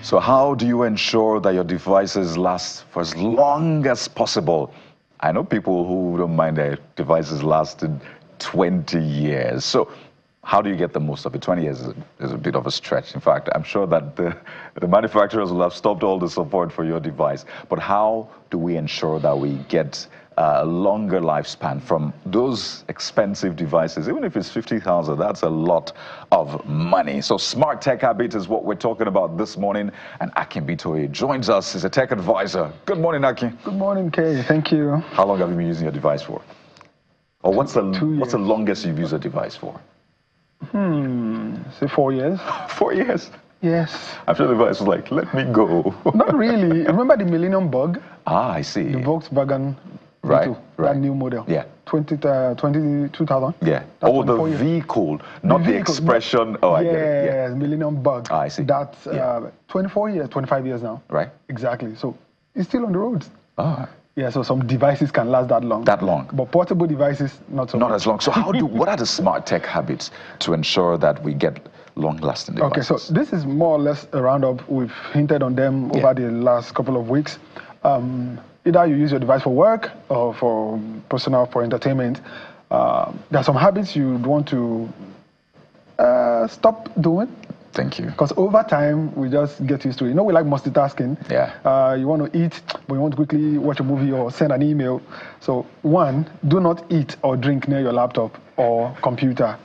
So how do you ensure that your devices last for as long as possible? I know people who don't mind their devices lasting 20 years. So how do you get the most of it? 20 years is a bit of a stretch. In fact, I'm sure that the manufacturers will have stopped all the support for your device. But how do we ensure that we get a longer lifespan from those expensive devices? Even if it's 50,000, that's a lot of money. So smart tech habit is what we're talking about this morning. And Akin Bitoye joins us. He's a tech advisor. Good morning, Akin. Good morning, Kay. Thank you. How long have you been using your device for? Or what's the longest you've used a device for? Say 4 years. 4 years? Yes. I'm sure the device was like, let me go. Not really. Remember the Millennium Bug? Ah, I see. The Volkswagen right, that new model. Yeah. 2000. Yeah. Oh, the vehicle, not the expression. Oh, I get it. Yeah, Millennium Bug. Ah, I see. That's 24 years, 25 years now. Right. Exactly. So it's still on the roads. Ah. Yeah, so some devices can last that long. That long. But portable devices, not so Not much. as long. So what are the smart tech habits to ensure that we get long-lasting devices? Okay, so this is more or less a roundup. We've hinted on them over the last couple of weeks. Either you use your device for work or for personal, for entertainment. There are some habits you'd want to stop doing. Thank you. Because over time, we just get used to it. You know, we like multitasking. Yeah. You want to eat, but you want to quickly watch a movie or send an email. So, one, do not eat or drink near your laptop or computer.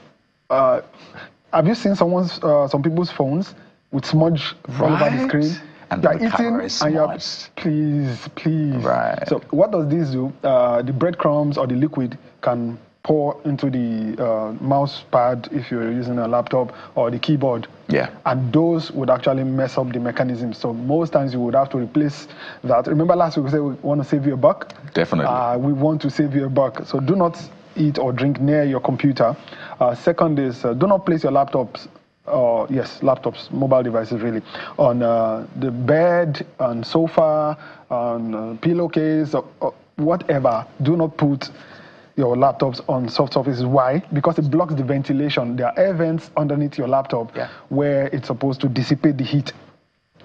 Have you seen some people's phones with smudge all over the screen? And you're the eating and you're, please. Right. So what does this do? The breadcrumbs or the liquid can pour into the mouse pad if you're using a laptop or the keyboard. Yeah. And those would actually mess up the mechanism. So most times you would have to replace that. Remember last week we said we want to save you a buck? Definitely. We want to save you a buck. So do not eat or drink near your computer. Second is do not place your laptops, laptops, mobile devices really, on the bed, on sofa, on pillowcase, or whatever. Do not put your laptops on soft surfaces. Why? Because it blocks the ventilation. There are air vents underneath your laptop where it's supposed to dissipate the heat.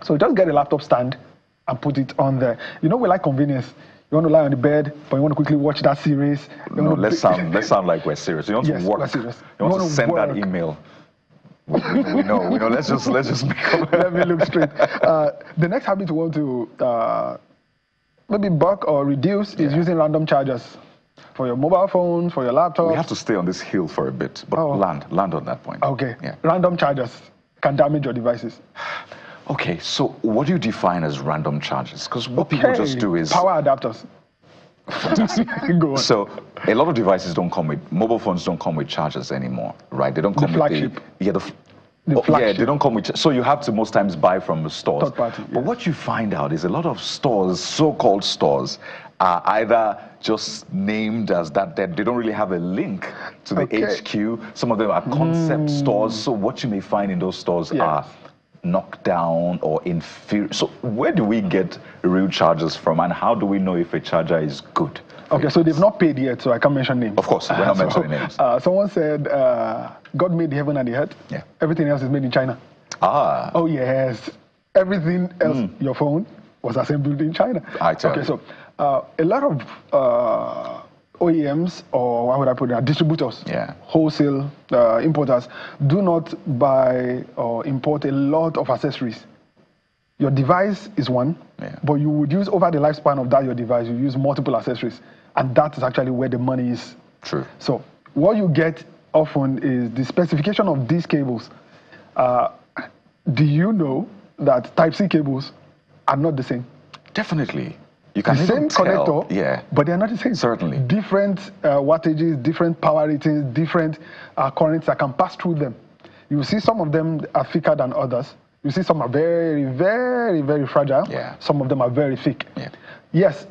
So just get a laptop stand and put it on there. You know, we like convenience. You want to lie on the bed, but you want to quickly watch that series. No, let's sound like we're serious. You want to work. We're serious. You want to send that email. We know. Let's just make up. Let me look straight. The next habit we want to maybe buck or reduce is using random chargers for your mobile phones, for your laptop. We have to stay on this hill for a bit, but land on that point. Okay. Yeah. Random chargers can damage your devices. Okay, so what do you define as random charges? Because what people just do is power adapters. Go on. So a lot of devices don't come with, mobile phones don't come with chargers anymore, right? They don't come with the flagship. They don't come with, so you have to most times buy from the stores. Third party, But what you find out is a lot of stores, so-called stores, are either just named as that, they don't really have a link to the HQ. Some of them are concept stores. So what you may find in those stores are knocked down or inferior. So where do we get real chargers from, and how do we know if a charger is good? Okay, so they've not paid yet, so I can't mention names. Of course, we're not mentioning names. Someone said, God made the heaven and the earth. Yeah. Everything else is made in China. Ah. Oh, yes. Everything else, your phone, was assembled in China. I tell you. So a lot of OEMs, or what would I put it, distributors, wholesale importers, do not buy or import a lot of accessories. Your device is one, but you would use, over the lifespan of that your device, you use multiple accessories. And that is actually where the money is. True. So what you get often is the specification of these cables. Do you know that Type-C cables are not the same? Definitely. You can the same connector, but they're not the same. Certainly. Different wattages, different power ratings, different currents that can pass through them. You see some of them are thicker than others. You see some are very, very, very fragile. Yeah. Some of them are very thick. Yeah. Yes,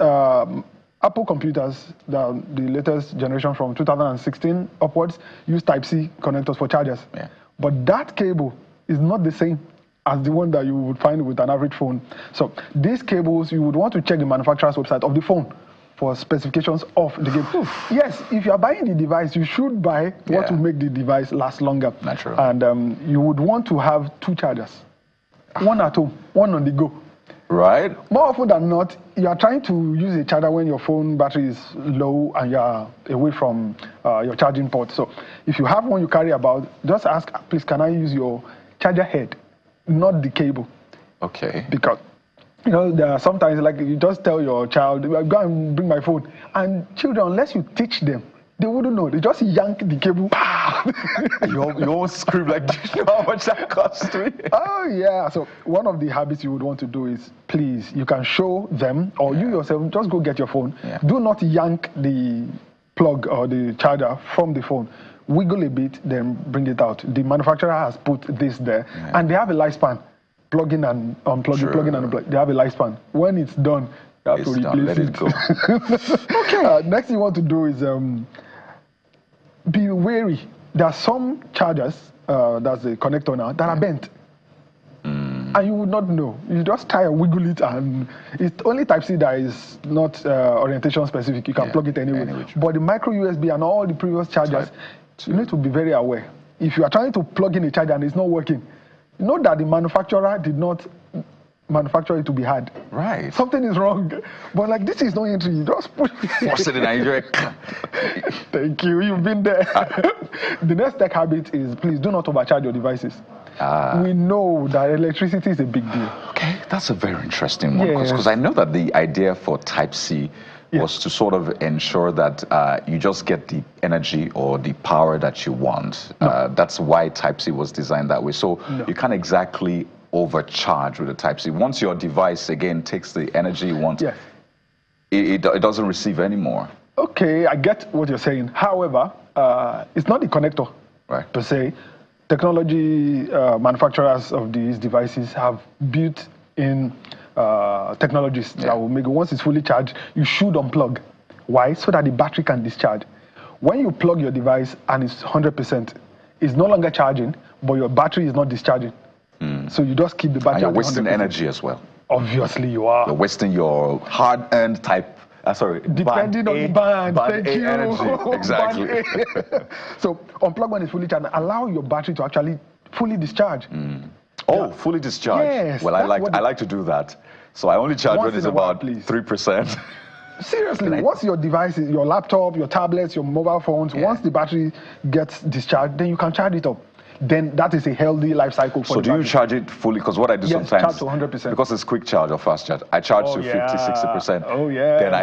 Apple computers, the latest generation from 2016 upwards, use Type-C connectors for chargers. Yeah. But that cable is not the same as the one that you would find with an average phone. So these cables, you would want to check the manufacturer's website of the phone for specifications of the cable. Yes, if you are buying the device, you should buy what will make the device last longer. Naturally. And you would want to have two chargers. one at home, one on the go. Right? More often than not, you are trying to use a charger when your phone battery is low and you are away from your charging port. So if you have one you carry about, just ask, please, can I use your charger head, not the cable? Okay. Because, you know, there are sometimes, like, you just tell your child, go and bring my phone. And children, unless you teach them, they wouldn't know. They just yank the cable. you won't scream like, do you know how much that cost me? Oh, yeah. So one of the habits you would want to do is, please, you can show them, or you yourself, just go get your phone. Yeah. Do not yank the plug or the charger from the phone. Wiggle a bit, then bring it out. The manufacturer has put this there, and they have a lifespan. Plug in and unplug, plug in and unplug. They have a lifespan. When it's done, you have to replace it. Let it go. Okay. Next thing you want to do is be wary. There are some chargers, that's the connector now, that are bent. And you would not know. You just try and wiggle it, and it's only Type-C that is not orientation specific. You can plug it anyway. But the micro USB and all the previous chargers, you need to be very aware. If you are trying to plug in a charger and it's not working, know that the manufacturer did not manufacture it to be hard. Right. Something is wrong. But like, this is no entry. You just put force it in and Thank you. You've been there. The next tech habit is, please do not overcharge your devices. We know that electricity is a big deal. Okay, that's a very interesting one, because I know that the idea for Type-C was to sort of ensure that you just get the energy or the power that you want. That's why Type-C was designed that way. So you can't exactly overcharge with a Type-C. Once your device, again, takes the energy you want, it doesn't receive anymore. Okay, I get what you're saying. However, it's not the connector per se. Technology manufacturers of these devices have built in technologies that will make it, once it's fully charged, you should unplug. Why? So that the battery can discharge. When you plug your device and it's 100%, it's no longer charging, but your battery is not discharging. So you just keep the battery. And you're wasting energy as well. Obviously, you are. You're wasting your hard-earned depending on the band. Thank you. Energy. Exactly. So unplug when it's fully charged. Allow your battery to actually fully discharge. Oh, fully discharged. Yes. Well, I like to do that. So I only charge when it's about 3%. Seriously, once your devices, your laptop, your tablets, your mobile phones, once the battery gets discharged, then you can charge it up. Then that is a healthy life cycle for the battery. So do you charge it fully? Because what I do sometimes, charge to 100%. Because it's quick charge or fast charge, I charge to 50, 60%. Oh, yeah. Then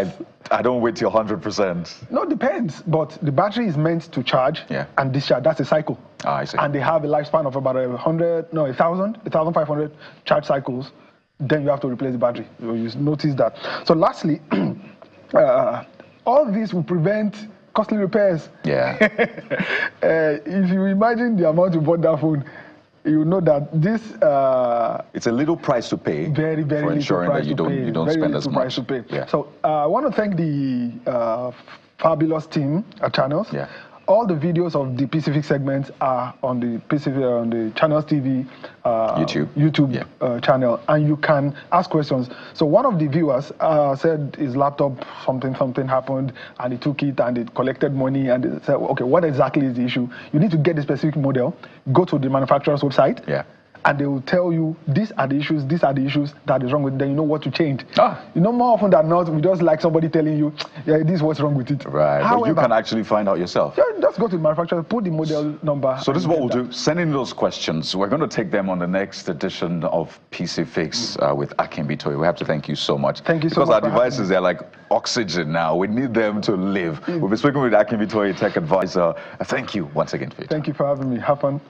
I don't wait till 100%. No, it depends. But the battery is meant to charge and discharge. That's a cycle. I see. And they have a lifespan of about 1,500 charge cycles. Then you have to replace the battery. You notice that. So lastly, all this will prevent costly repairs. Yeah. If you imagine the amount you bought that phone, you know that this it's a little price to pay. Very, very for ensuring that you don't spend as much. Price to pay. Yeah. So I want to thank the fabulous team at Channels. Yeah. All the videos of the Pacific segments are on the Channels TV YouTube channel, and you can ask questions. So one of the viewers said his laptop something happened, and he took it and it collected money, and they said, okay, what exactly is the issue? You need to get the specific model, go to the manufacturer's website, and they will tell you these are the issues that is wrong with it. Then you know what to change. You know, more often than not, we just like somebody telling you, yeah, this is what's wrong with it. Right. However, but you can actually find out yourself. Yeah, just go to the manufacturer, put the model number. So this is what we'll do. Send in those questions. We're going to take them on the next edition of PC Fix with Akin Bitoye. We have to thank you so much. Thank you so much. Because our devices, they're like oxygen now. We need them to live. We'll be speaking with Akin Bitoye, tech advisor. Thank you once again for your time. Thank you for having me. Have fun.